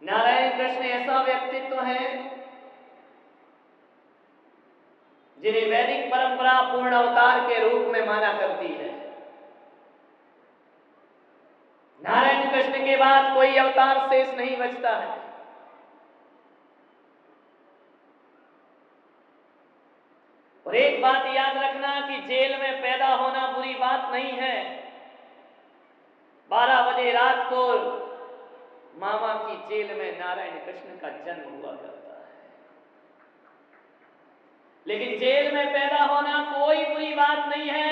नारायण कृष्ण ऐसा व्यक्तित्व है जिन्हें वैदिक परंपरा पूर्ण अवतार के रूप में माना करती है। नारायण कृष्ण के बाद कोई अवतार शेष नहीं बचता है। और एक बात याद रखना कि जेल में पैदा होना बुरी बात नहीं है। 12 बजे रात को मामा की जेल में नारायण कृष्ण का जन्म हुआ करता है, लेकिन जेल में पैदा होना कोई बुरी बात नहीं है।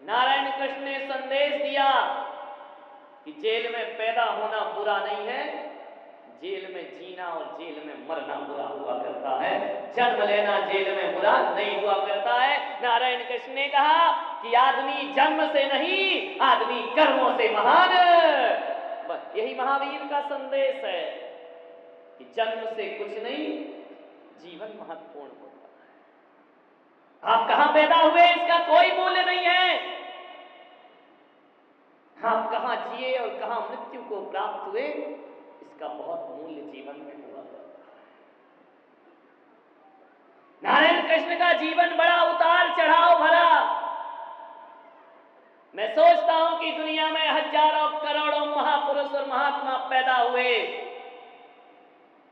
नारायण कृष्ण ने संदेश दिया कि जेल में पैदा होना बुरा नहीं है, जेल में जीना और जेल में मरना बुरा हुआ करता है, जन्म लेना जेल में बुरा नहीं हुआ करता है। नारायण कृष्ण ने कहा कि आदमी जन्म से नहीं, आदमी कर्मों से महान। बस यही महावीर का संदेश है कि जन्म से कुछ नहीं, जीवन महत्वपूर्ण होता है। आप कहां पैदा हुए इसका कोई मूल्य नहीं है। आप कहां जिए और कहां मृत्यु को प्राप्त हुए इसका बहुत मूल्य जीवन में हुआ करता है। नारायण कृष्ण का जीवन बड़ा उतार चढ़ाव भरा। मैं सोचता हूं कि दुनिया में हजारों करोड़ों महापुरुष और महात्मा पैदा हुए,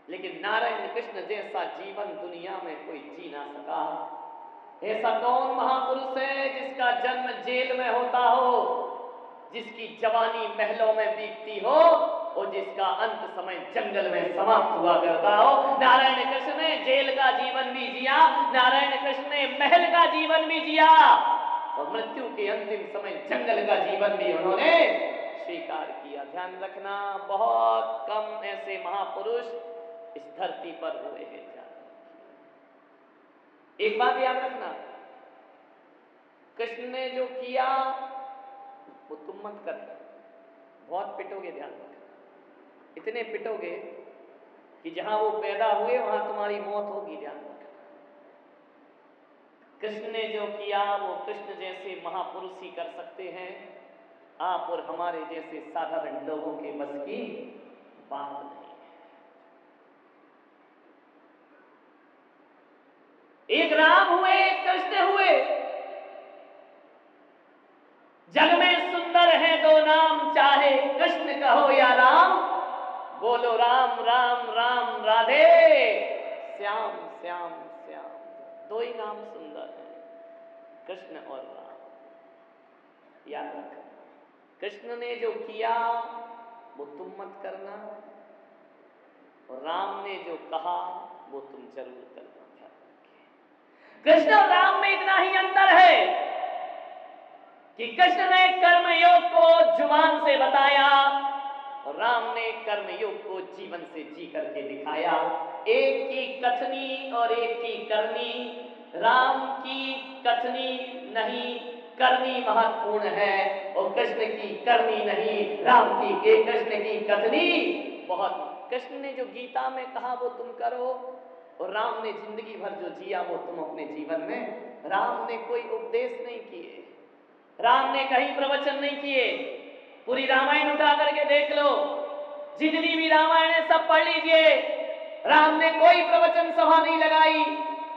लेकिन नारायण कृष्ण जैसा जीवन दुनिया में कोई जी ना सका। ऐसा कौन महापुरुष है जिसका जन्म जेल में होता हो, जिसकी जवानी महलों में बीतती हो और जिसका अंत समय जंगल में समाप्त हुआ करता हो। नारायण कृष्ण ने जेल का जीवन भी जिया, नारायण कृष्ण ने महल का जीवन भी जिया और मृत्यु के अंतिम समय जंगल का जीवन भी उन्होंने स्वीकार किया। ध्यान रखना, बहुत कम ऐसे महापुरुष इस धरती पर हुए हैं। एक बात याद रखना, कृष्ण ने जो किया वो तुम मत करना। बहुत पिटोगे, ध्यान रखना, इतने पिटोगे कि जहां वो पैदा हुए वहां तुम्हारी मौत होगी। ध्यान रखना, कृष्ण ने जो किया वो कृष्ण जैसे महापुरुष ही कर सकते हैं। आप और हमारे जैसे साधारण लोगों के बस की बात नहीं है। एक राम हुए, एक कृष्ण हुए। जग में सुंदर है दो नाम, चाहे कृष्ण कहो या राम। बोलो राम राम राम राधे श्याम श्याम श्याम। दो ही नाम सुंदर हैं, कृष्ण और राम। याद रखना, कृष्ण ने जो किया वो तुम मत करना और राम ने जो कहा वो तुम जरूर करना। कृष्ण और राम में इतना ही अंतर है कि कृष्ण ने कर्म योग को जुबान से बताया और राम ने कर्म योग को जीवन से जी करके दिखाया। एक की कथनी और एक की करनी। राम की कथनी नहीं, करनी महत्वपूर्ण है और कृष्ण की करनी नहीं, राम की कृष्ण की कथनी बहुत। कृष्ण ने जो गीता में कहा वो तुम करो और राम ने जिंदगी भर जो जिया वो तुम अपने जीवन में। राम ने कोई उपदेश नहीं किए, राम ने कहीं प्रवचन नहीं किए। पूरी रामायण उठा करके देख लो, जितनी भी रामायण है सब पढ़ लीजिए। राम ने कोई प्रवचन सभा नहीं लगाई,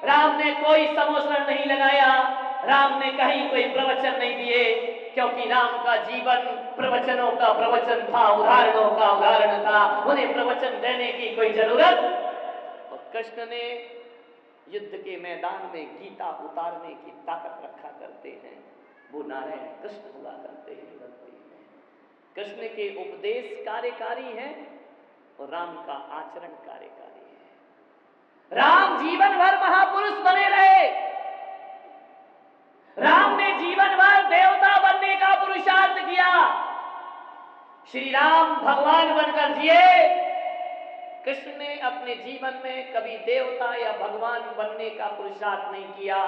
राम ने कोई समोसरण नहीं लगाया, राम ने कहीं कोई प्रवचन नहीं दिए, क्योंकि राम का जीवन प्रवचनों का प्रवचन था, उदाहरणों का उदाहरण था। उन्हें प्रवचन देने की कोई जरूरत। और कृष्ण ने युद्ध के मैदान में गीता उतारने की ताकत रखा करते हैं, वो नारायण कृष्ण हुआ करते हैं धरती में। कृष्ण के उपदेश कार्यकारी हैं और राम का आचरण कार्यकारी है। राम जीवन भर महापुरुष बने रहे, राम ने जीवन भर देवता बनने का पुरुषार्थ किया। श्री राम भगवान बनकर जिए, कृष्ण ने अपने जीवन में कभी देवता या भगवान बनने का पुरुषार्थ नहीं किया।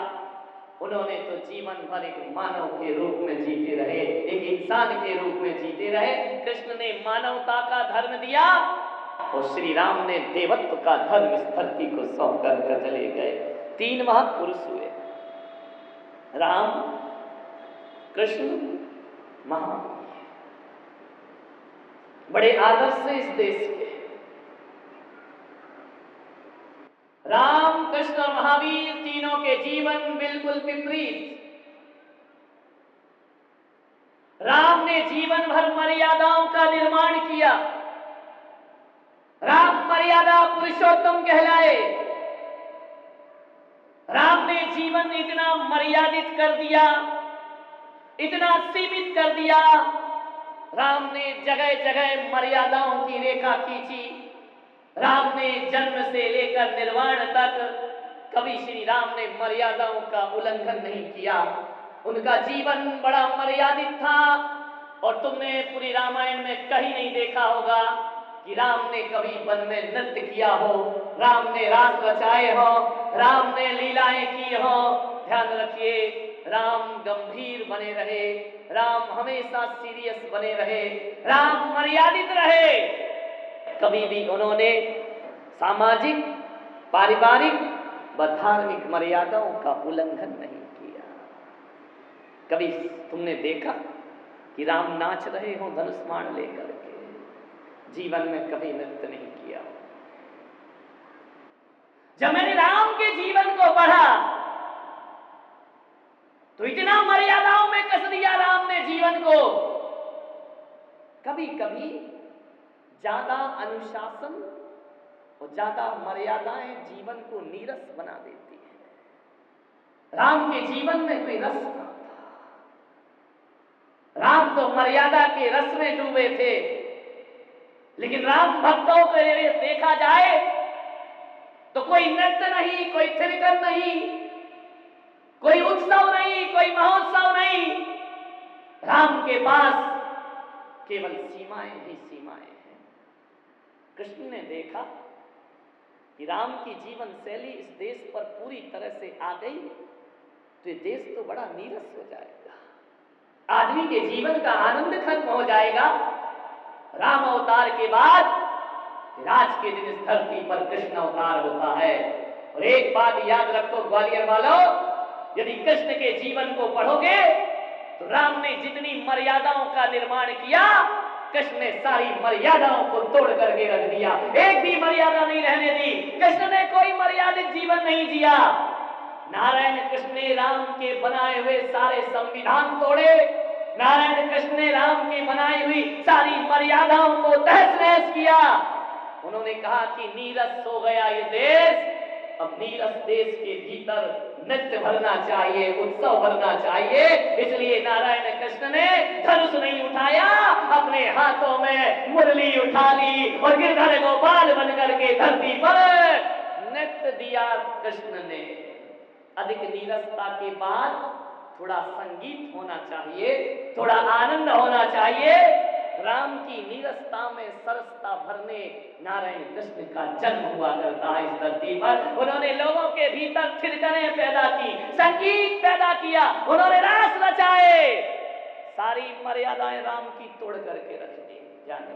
उन्होंने तो जीवन भर एक मानव के रूप में जीते रहे, एक इंसान के रूप में जीते रहे। कृष्ण ने मानवता का धर्म दिया और श्री राम ने देवत्व का धर्म इस धरती को सौंप कर चले गए। 3 महापुरुष हुए, राम, कृष्ण, महावीर। बड़े आदर्श से इस देश के कृष्ण और महावीर तीनों के जीवन बिल्कुल विपरीत। राम ने जीवन भर मर्यादाओं का निर्माण किया। राम मर्यादा पुरुषोत्तम कहलाए। राम ने जीवन इतना मर्यादित कर दिया, इतना सीमित कर दिया। राम ने जगह जगह मर्यादाओं की रेखा खींची। राम ने जन्म से लेकर निर्वाण तक कभी श्री राम ने मर्यादाओं का उल्लंघन नहीं किया। उनका जीवन बड़ा मर्यादित था। और तुमने पूरी रामायण में कहीं नहीं देखा होगा कि राम ने कभी वन में नृत्य किया हो, राम ने रास रचाए हो, राम ने लीलाएं की हो। ध्यान रखिए, राम गंभीर बने रहे, राम हमेशा सीरियस बने रहे, राम मर्यादित रहे। कभी भी उन्होंने सामाजिक, पारिवारिक व धार्मिक मर्यादाओं का उल्लंघन नहीं किया। कभी तुमने देखा कि राम नाच रहे हो धनुष बाण लेकर के? जीवन में कभी नृत्य नहीं किया। जब मैंने राम के जीवन को पढ़ा तो इतना मर्यादाओं में कस दिया राम ने जीवन को। कभी कभी ज्यादा अनुशासन और ज्यादा मर्यादाएं जीवन को नीरस बना देती है। राम के जीवन में कोई रस ना था। राम तो मर्यादा के रस में डूबे थे। लेकिन राम भक्तों के लिए देखा जाए तो कोई नृत्य नहीं, कोई थिरकन नहीं, कोई उत्सव नहीं, कोई महोत्सव नहीं। राम के पास केवल सीमाएं ही सीमाएं हैं। कृष्ण ने देखा कि राम की जीवन शैली इस देश पर पूरी तरह से आ गई तो ये देश तो बड़ा नीरस हो जाएगा, आदमी के जीवन का आनंद खत्म हो जाएगा। राम अवतार के बाद आज के दिन इस धरती पर कृष्ण अवतार होता है। और एक बात याद रखो ग्वालियर वालों, यदि कृष्ण के जीवन को पढ़ोगे तो राम ने जितनी मर्यादाओं का निर्माण किया, कृष्ण ने सारी मर्यादाओं को तोड़ करके रख दिया। एक भी मर्यादा नहीं रहने दी। कृष्ण ने कोई मर्यादित जीवन नहीं जिया। नारायण कृष्ण ने राम के बनाए हुए सारे संविधान तोड़े। नारायण कृष्ण ने राम की बनाई हुई सारी मर्यादाओं को तहस नहस किया। उन्होंने कहा कि नीरस हो गया ये देश, अब नीरस देश के भीतर नृत्य भरना चाहिए, उत्सव भरना चाहिए। इसलिए नारायण कृष्ण ने धनुष नहीं उठाया, अपने हाथों में मुरली उठा ली और गिरधर गोपाल बनकर के धरती पर नृत्य दिया। कृष्ण ने अधिक नीरसता के बाद थोड़ा संगीत होना चाहिए, थोड़ा आनंद होना चाहिए। राम की नीरसता में सरसता भरने नारायण कृष्ण का जन्म हुआ करता है इस धरती पर। उन्होंने लोगों के भीतर थिरकने पैदा की, संगीत पैदा किया, उन्होंने रास रचाए। सारी मर्यादाएं राम की तोड़ करके रख दी। जाने